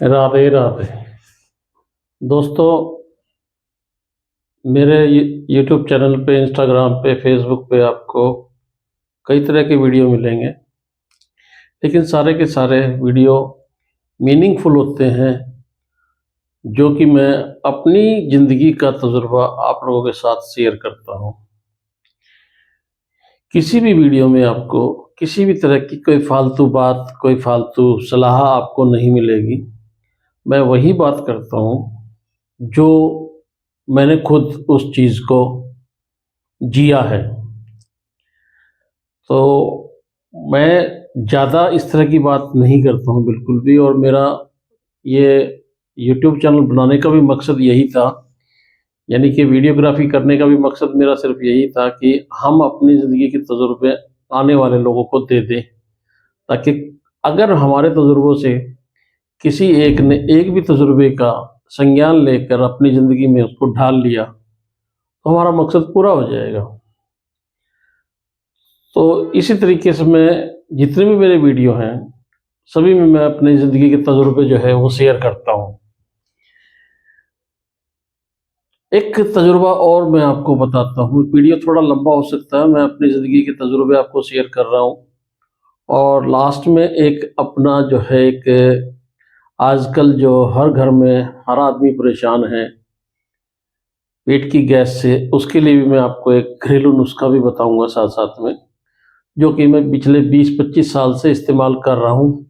राधे राधे। दोस्तों, मेरे YouTube channel पे, इंस्टाग्राम पे, फेसबुक पे आपको कई तरह के वीडियो मिलेंगे, लेकिन सारे के सारे वीडियो मीनिंगफुल होते हैं, जो कि मैं अपनी ज़िंदगी का तजुर्बा आप लोगों के साथ शेयर करता हूँ। किसी भी वीडियो में आपको किसी भी तरह की कोई फालतू बात, कोई फालतू सलाह आपको नहीं मिलेगी। मैं वही बात करता हूँ जो मैंने खुद उस चीज़ को जिया है। तो मैं ज़्यादा इस तरह की बात नहीं करता हूँ बिल्कुल भी, और मेरा ये यूट्यूब चैनल बनाने का भी मकसद यही था, यानी कि वीडियोग्राफी करने का भी मकसद मेरा सिर्फ यही था कि हम अपनी ज़िंदगी के तजुर्बे आने वाले लोगों को दे दें, ताकि अगर हमारे तजुर्बों से किसी एक ने एक भी तजुर्बे का संज्ञान लेकर अपनी ज़िंदगी में उसको ढाल लिया तो हमारा मकसद पूरा हो जाएगा। तो इसी तरीके से मैं जितने भी मेरे वीडियो हैं, सभी में मैं अपनी ज़िंदगी के तजुर्बे जो है वो शेयर करता हूँ। एक तजुर्बा और मैं आपको बताता हूँ। वीडियो थोड़ा लंबा हो सकता है, मैं अपनी ज़िंदगी के तजुर्बे आपको शेयर कर रहा हूँ, और लास्ट में एक अपना जो है, एक आजकल जो हर घर में हर आदमी परेशान है पेट की गैस से, उसके लिए भी मैं आपको एक घरेलू नुस्खा भी बताऊंगा साथ साथ में, जो कि मैं पिछले 20-25 साल से इस्तेमाल कर रहा हूँ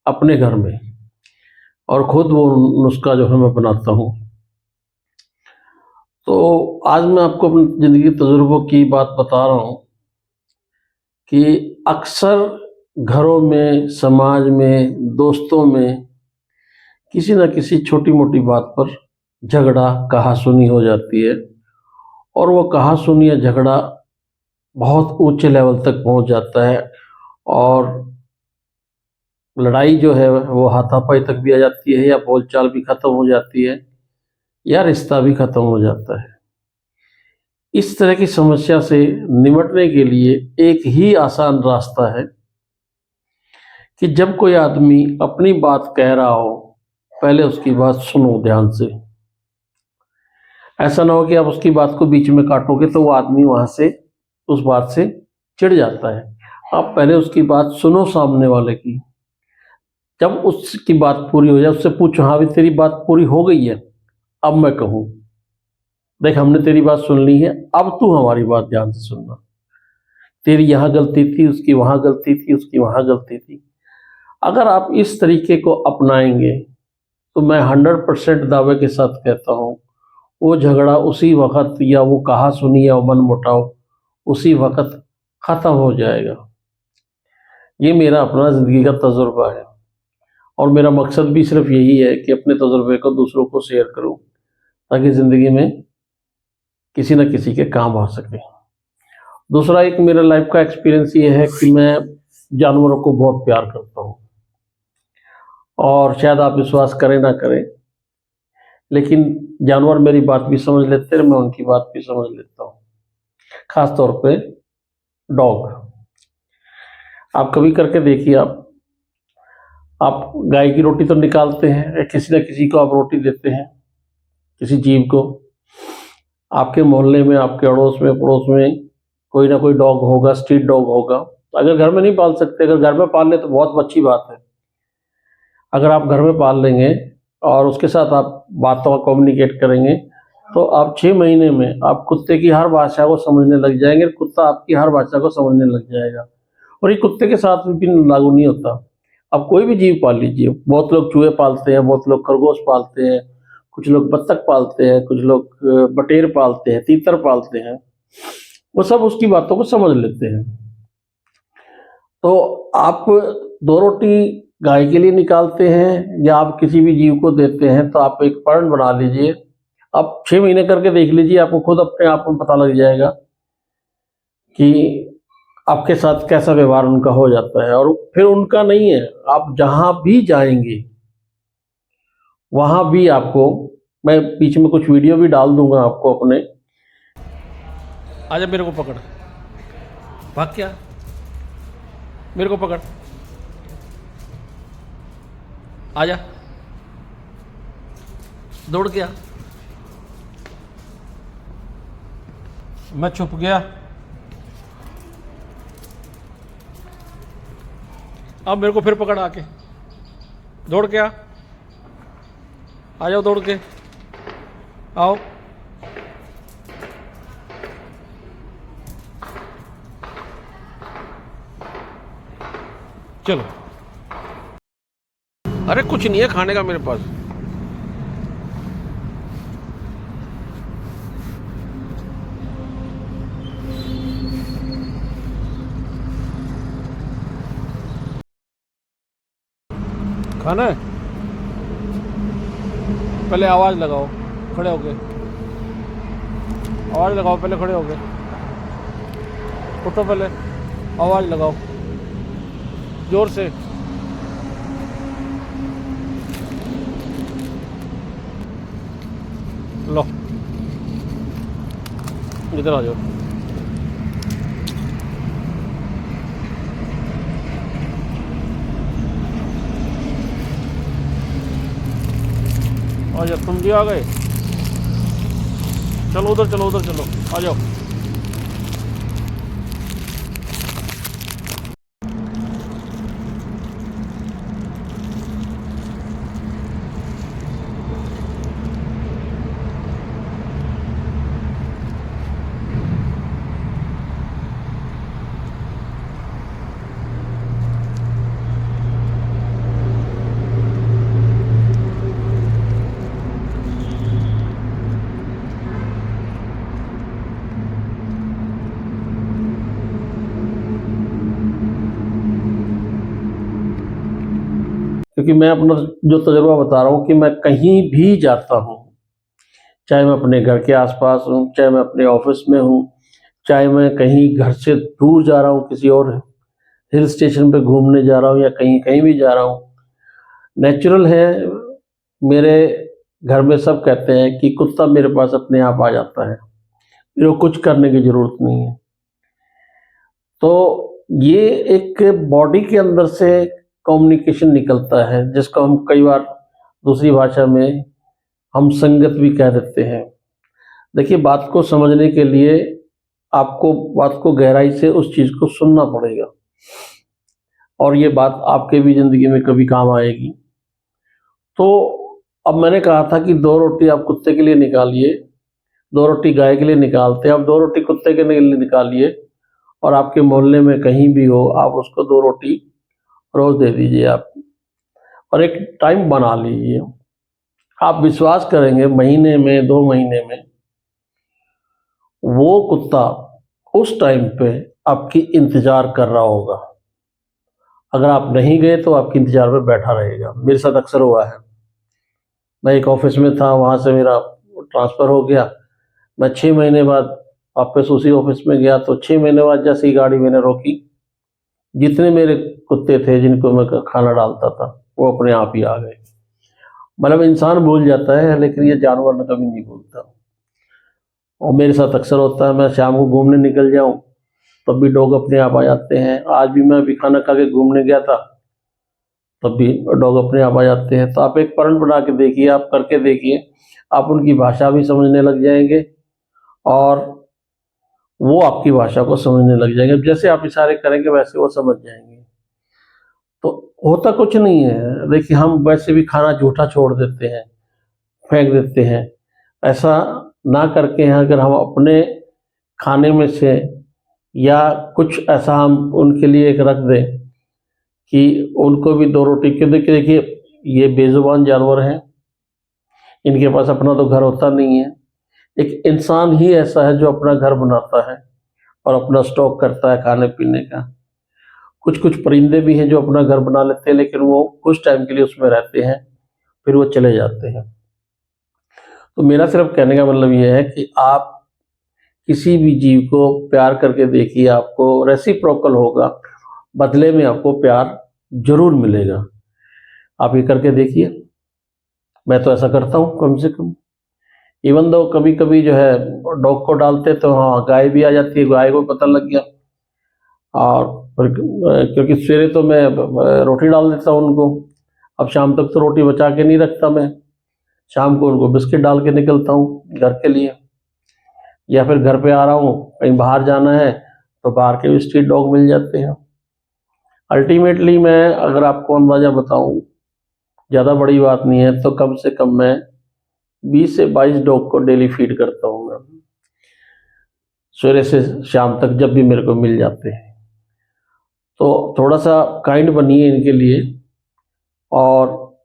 अपने घर में, और खुद वो नुस्खा जो है मैं बनाता हूँ। तो आज मैं आपको अपनी ज़िंदगी के तजुर्बों की बात बता रहा हूँ कि अक्सर घरों में, समाज में, दोस्तों में किसी न किसी छोटी मोटी बात पर झगड़ा, कहा-सुनी हो जाती है, और वो कहा-सुनी या झगड़ा बहुत ऊंचे लेवल तक पहुंच जाता है, और लड़ाई जो है वो हाथापाई तक भी आ जाती है, या बोलचाल भी खत्म हो जाती है, या रिश्ता भी खत्म हो जाता है। इस तरह की समस्या से निपटने के लिए एक ही आसान रास्ता है कि जब कोई आदमी अपनी बात कह रहा हो, पहले उसकी बात सुनो ध्यान से। ऐसा ना हो कि आप उसकी बात को बीच में काटोगे तो वो आदमी वहां से उस बात से चिढ़ जाता है। आप पहले उसकी बात सुनो सामने वाले की। जब उसकी बात पूरी हो जाए, उससे पूछो, हाँ भी तेरी बात पूरी हो गई है, अब मैं कहूँ, देख हमने तेरी बात सुन ली है, अब तू हमारी बात ध्यान से सुनना। तेरी यहाँ गलती थी, उसकी वहाँ गलती थी, उसकी वहाँ गलती थी। अगर आप इस तरीके को अपनाएंगे तो मैं 100% दावे के साथ कहता हूँ, वो झगड़ा उसी वक्त, या वो कहा सुनी या मन मुटाव उसी वक्त खत्म हो जाएगा। ये मेरा अपना ज़िंदगी का तजुर्बा है, और मेरा मकसद भी सिर्फ यही है कि अपने तजुर्बे को दूसरों को शेयर करूं, ताकि ज़िंदगी में किसी न किसी के काम आ सके। दूसरा एक मेरा लाइफ का एक्सपीरियंस ये है कि मैं जानवरों को बहुत प्यार करता हूँ, और शायद आप विश्वास करें ना करें, लेकिन जानवर मेरी बात भी समझ लेते हैं, मैं उनकी बात भी समझ लेता हूँ। खास तौर पे डॉग। आप कभी करके देखिए, आप गाय की रोटी तो निकालते हैं, या किसी न किसी को आप रोटी देते हैं, किसी जीव को। आपके मोहल्ले में, आपके अड़ोस में, पड़ोस में कोई ना कोई डॉग होगा, स्ट्रीट डॉग होगा। अगर घर में नहीं पाल सकते, अगर घर में पाल ले तो बहुत अच्छी बात है। अगर आप घर में पाल लेंगे और उसके साथ आप बातों का कम्युनिकेट करेंगे, तो आप 6 महीने में आप कुत्ते की हर भाषा को समझने लग जाएंगे, कुत्ता आपकी हर भाषा को समझने लग जाएगा। और ये कुत्ते के साथ भी लागू नहीं होता। आप कोई भी जीव पाल लीजिए, बहुत लोग चूहे पालते हैं, बहुत लोग खरगोश पालते हैं, कुछ लोग बत्तख पालते हैं, कुछ लोग बटेर पालते हैं, तीतर पालते हैं, वो सब उसकी बातों को समझ लेते हैं। तो आप 2 रोटी गाय के लिए निकालते हैं या आप किसी भी जीव को देते हैं, तो आप एक पर्ण बना लीजिए। आप 6 महीने करके देख लीजिए, आपको खुद अपने आप में पता लग जाएगा कि आपके साथ कैसा व्यवहार उनका हो जाता है। और फिर उनका नहीं है, आप जहां भी जाएंगे वहां भी आपको, मैं बीच में कुछ वीडियो भी डाल दूंगा आपको अपने। आजा, मेरे को पकड़, भाग क्या, मेरे को पकड़, आजा, दौड़ गया, मैं छुप गया। अब मेरे को फिर पकड़ आके, दौड़ के आ जाओ, दौड़ के आओ। चलो, अरे कुछ नहीं है खाने का मेरे पास। खाना है, पहले आवाज लगाओ, खड़े होके आवाज लगाओ, पहले खड़े होके उठो, पहले आवाज लगाओ जोर से। लो, इधर आ जाओ। आ जाओ, तुम भी आ गए। चलो उधर, चलो उधर, चलो आ जाओ। क्योंकि मैं अपना जो तजुर्बा बता रहा हूँ कि मैं कहीं भी जाता हूँ, चाहे मैं अपने घर के आसपास हूँ, चाहे मैं अपने ऑफिस में हूँ, चाहे मैं कहीं घर से दूर जा रहा हूँ, किसी और हिल स्टेशन पे घूमने जा रहा हूँ या कहीं कहीं भी जा रहा हूँ, नेचुरल है। मेरे घर में सब कहते हैं कि कुत्ता मेरे पास अपने आप आ जाता है, मेरे को कुछ करने की ज़रूरत नहीं है। तो ये एक बॉडी के अंदर से कम्युनिकेशन निकलता है, जिसको हम कई बार दूसरी भाषा में हम संगत भी कह देते हैं। देखिए, बात को समझने के लिए आपको बात को गहराई से उस चीज़ को सुनना पड़ेगा, और ये बात आपके भी ज़िंदगी में कभी काम आएगी। तो अब मैंने कहा था कि 2 रोटी आप कुत्ते के लिए निकालिए, 2 रोटी गाय के लिए निकालते हैं, अब 2 रोटी कुत्ते के लिए निकालिए, और आपके मोहल्ले में कहीं भी हो, आप उसको 2 रोटी रोज़ दे दीजिए आप, और एक टाइम बना लीजिए। आप विश्वास करेंगे, महीने में, 2 महीने में वो कुत्ता उस टाइम पे आपकी इंतज़ार कर रहा होगा। अगर आप नहीं गए तो आपके इंतज़ार में बैठा रहेगा। मेरे साथ अक्सर हुआ है। मैं एक ऑफिस में था, वहाँ से मेरा ट्रांसफ़र हो गया। मैं 6 महीने बाद वापस उसी ऑफिस में गया, तो 6 महीने बाद जैसे ही गाड़ी मैंने रोकी, जितने मेरे कुत्ते थे जिनको मैं खाना डालता था, वो अपने आप ही आ गए। मतलब इंसान भूल जाता है, लेकिन ये जानवर न कभी नहीं भूलता। और मेरे साथ अक्सर होता है, मैं शाम को घूमने निकल जाऊँ, तब भी डॉग अपने आप आ जाते हैं। आज भी मैं अभी खाना खा के घूमने गया था, तब भी डॉग अपने आप आ जाते हैं। तो आप एक परण बना के देखिए, आप करके देखिए, आप उनकी भाषा भी समझने लग जाएंगे, और वो आपकी भाषा को समझने लग जाएंगे। जैसे आप इशारे करेंगे वैसे वो समझ जाएंगे। तो होता कुछ नहीं है। देखिए, हम वैसे भी खाना जूठा छोड़ देते हैं, फेंक देते हैं। ऐसा ना करके अगर हम अपने खाने में से या कुछ ऐसा हम उनके लिए एक रख दें कि उनको भी 2 रोटी, क्योंकि देखिए ये बेज़ुबान जानवर हैं, इनके पास अपना तो घर होता नहीं है। एक इंसान ही ऐसा है जो अपना घर बनाता है और अपना स्टॉक करता है खाने पीने का। कुछ कुछ परिंदे भी हैं जो अपना घर बना लेते हैं, लेकिन वो कुछ टाइम के लिए उसमें रहते हैं, फिर वो चले जाते हैं। तो मेरा सिर्फ कहने का मतलब ये है कि आप किसी भी जीव को प्यार करके देखिए, आपको रेसिप्रोकल होगा, बदले में आपको प्यार ज़रूर मिलेगा। आप ये करके देखिए। मैं तो ऐसा करता हूँ कम से कम। इवन दो कभी-कभी जो है डॉग को डालते तो हाँ, गाय भी आ जाती है, गाय को पता लग गया, और फिर क्योंकि सवेरे तो मैं रोटी डाल देता हूँ उनको, अब शाम तक तो रोटी बचा के नहीं रखता मैं। शाम को उनको बिस्किट डाल के निकलता हूँ घर के लिए, या फिर घर पे आ रहा हूँ, कहीं बाहर जाना है तो बाहर के भी स्ट्रीट डॉग मिल जाते हैं। अल्टीमेटली मैं अगर आपको अंदाज़ा बताऊँ, ज़्यादा बड़ी बात नहीं है, तो कम से कम मैं 20 से 22 डॉग को डेली फीड करता हूँ मैं, सवेरे से शाम तक जब भी मेरे को मिल जाते हैं। तो थोड़ा सा काइंड बनिए इनके लिए, और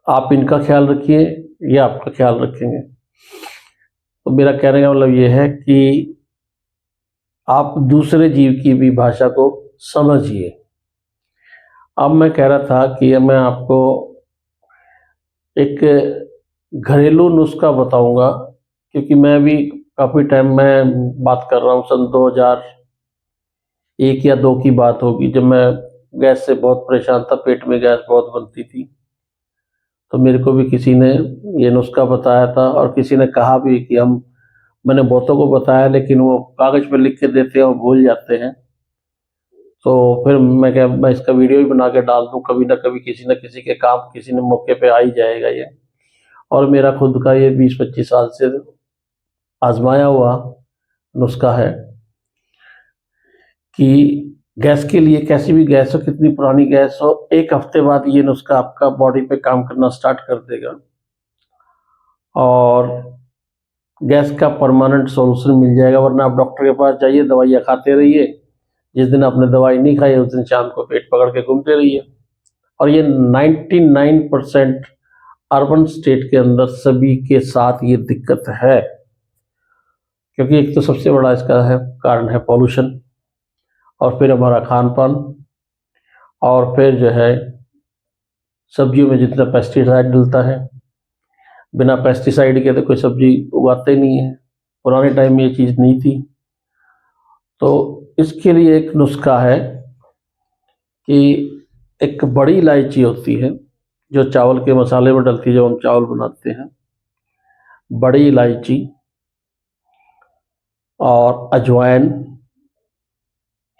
आप इनका ख्याल रखिए, ये आपका ख्याल रखेंगे। तो मेरा कहने का मतलब ये है कि आप दूसरे जीव की भी भाषा को समझिए। अब मैं कह रहा था कि मैं आपको एक घरेलू नुस्खा बताऊंगा, क्योंकि मैं भी काफ़ी टाइम में बात कर रहा हूँ, सन 2001 या 2 की बात होगी, जब मैं गैस से बहुत परेशान था, पेट में गैस बहुत बनती थी। तो मेरे को भी किसी ने ये नुस्खा बताया था, और किसी ने कहा भी कि मैंने बहुतों को बताया, लेकिन वो कागज़ पे लिख के देते हैं और भूल जाते हैं। तो फिर मैं इसका वीडियो भी बना के डाल दूँ, कभी ना कभी किसी न किसी के काम, किसी न मौके पे आ ही जाएगा ये। और मेरा खुद का ये 20-25 साल से आजमाया हुआ नुस्खा है कि गैस के लिए, कैसी भी गैस हो, कितनी पुरानी गैस हो, 1 हफ्ते बाद ये नुस्खा आपका बॉडी पे काम करना स्टार्ट कर देगा, और गैस का परमानेंट सॉल्यूशन मिल जाएगा। वरना आप डॉक्टर के पास जाइए, दवाइयाँ खाते रहिए, जिस दिन आपने दवाई नहीं खाई उस दिन शाम को पेट पकड़ के घूमते रहिए। और ये 99% अर्बन स्टेट के अंदर सभी के साथ ये दिक्कत है, क्योंकि एक तो सबसे बड़ा इसका है कारण है पॉल्यूशन, और फिर हमारा खान पान, और फिर जो है सब्जियों में जितना पेस्टिसाइड डलता है, बिना पेस्टिसाइड के तो कोई सब्जी उगाते नहीं है। पुराने टाइम में ये चीज़ नहीं थी। तो इसके लिए एक नुस्खा है कि एक बड़ी इलायची होती है जो चावल के मसाले में डलती है, जब हम चावल बनाते हैं, बड़ी इलायची और अजवाइन,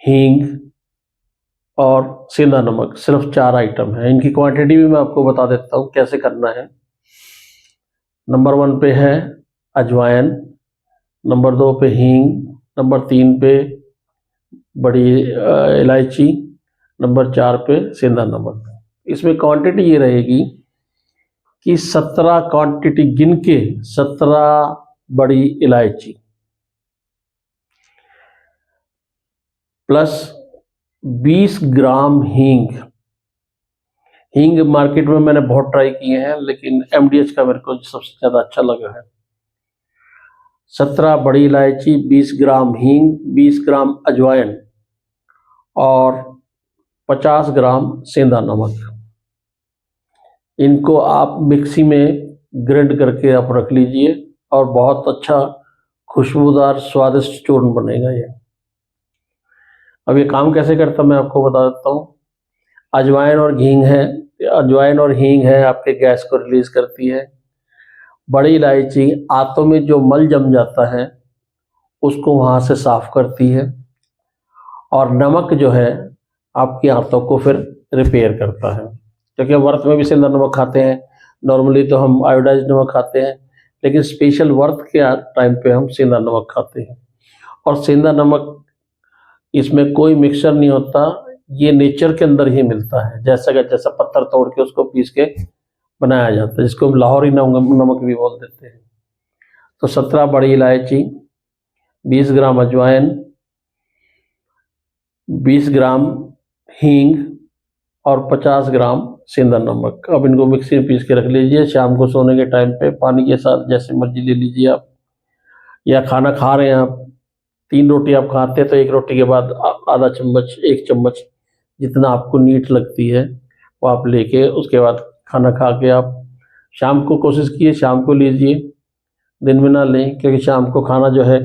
हींग और सेंधा नमक, सिर्फ 4 आइटम है। इनकी क्वांटिटी भी मैं आपको बता देता हूँ कैसे करना है। नंबर 1 पे है अजवाइन, नंबर 2 पे हींग, नंबर 3 पे बड़ी इलायची, नंबर 4 पे सेंधा नमक। इसमें क्वांटिटी ये रहेगी कि 17 क्वांटिटी गिन के 17 बड़ी इलायची प्लस 20 ग्राम हींग। हींग मार्केट में मैंने बहुत ट्राई किए हैं, लेकिन एमडीएच का मेरे को सबसे ज़्यादा अच्छा लगा है। 17 बड़ी इलायची, 20 ग्राम हींग, 20 ग्राम अजवाइन और 50 ग्राम सेंधा नमक। इनको आप मिक्सी में ग्राइंड करके आप रख लीजिए, और बहुत अच्छा खुशबूदार स्वादिष्ट चूर्ण बनेगा ये। अब ये काम कैसे करता मैं आपको बता देता हूँ। अजवाइन और हींग है आपके गैस को रिलीज करती है। बड़ी इलायची आंतों में जो मल जम जाता है उसको वहाँ से साफ करती है, और नमक जो है आपकी आंतों को फिर रिपेयर करता है। क्योंकि हम व्रत में भी सेंधा नमक खाते हैं, नॉर्मली तो हम आयोडाइज नमक खाते हैं, लेकिन स्पेशल व्रत के टाइम पे हम सेंधा नमक खाते हैं। और सेंधा नमक, इसमें कोई मिक्सचर नहीं होता, ये नेचर के अंदर ही मिलता है। जैसा पत्थर तोड़ के उसको पीस के बनाया जाता है, जिसको हम लाहौरी नमक भी बोल देते हैं। तो 17 बड़ी इलायची, 20 ग्राम अजवाइन, 20 ग्राम हींग और 50 ग्राम सेंधा नमक। अब इनको मिक्सी में पीस के रख लीजिए। शाम को सोने के टाइम पे पानी के साथ जैसे मर्जी ले लीजिए आप, या खाना खा रहे हैं आप, 3 रोटी आप खाते हैं तो 1 रोटी के बाद आधा चम्मच, 1 चम्मच जितना आपको नीट लगती है वो आप लेके, उसके बाद खाना खा के आप शाम को कोशिश कीजिए, शाम को लीजिए, दिन में ना लें। क्योंकि शाम को खाना जो है,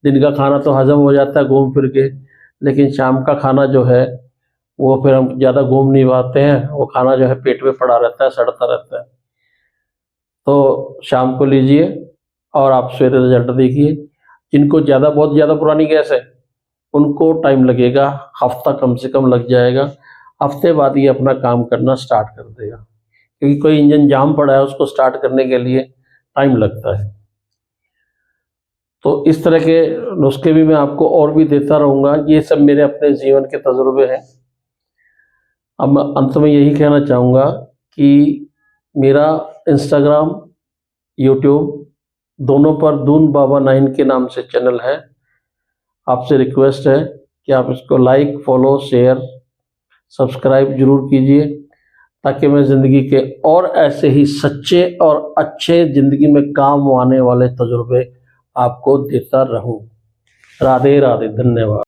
दिन का खाना तो हजम हो जाता है घूम फिर के, लेकिन शाम का खाना जो है वो फिर हम ज़्यादा घूम नहीं पाते हैं, वो खाना जो है पेट में पड़ा रहता है, सड़ता रहता है। तो शाम को लीजिए और आप सवेरे रिजल्ट देखिए। जिनको बहुत ज़्यादा पुरानी गैस है उनको टाइम लगेगा, हफ्ता कम से कम लग जाएगा। हफ्ते बाद ये अपना काम करना स्टार्ट कर देगा। क्योंकि कोई इंजन जाम पड़ा है, उसको स्टार्ट करने के लिए टाइम लगता है। तो इस तरह के नुस्खे भी मैं आपको और भी देता रहूँगा। ये सब मेरे अपने जीवन के तजुर्बे हैं। अब मैं अंत में यही कहना चाहूँगा कि मेरा इंस्टाग्राम, यूट्यूब दोनों पर दून बाबा 9 के नाम से चैनल है। आपसे रिक्वेस्ट है कि आप इसको लाइक, फॉलो, शेयर, सब्सक्राइब ज़रूर कीजिए, ताकि मैं ज़िंदगी के और ऐसे ही सच्चे और अच्छे ज़िंदगी में काम आने वाले तजुर्बे आपको देता रहूं। राधे राधे, धन्यवाद।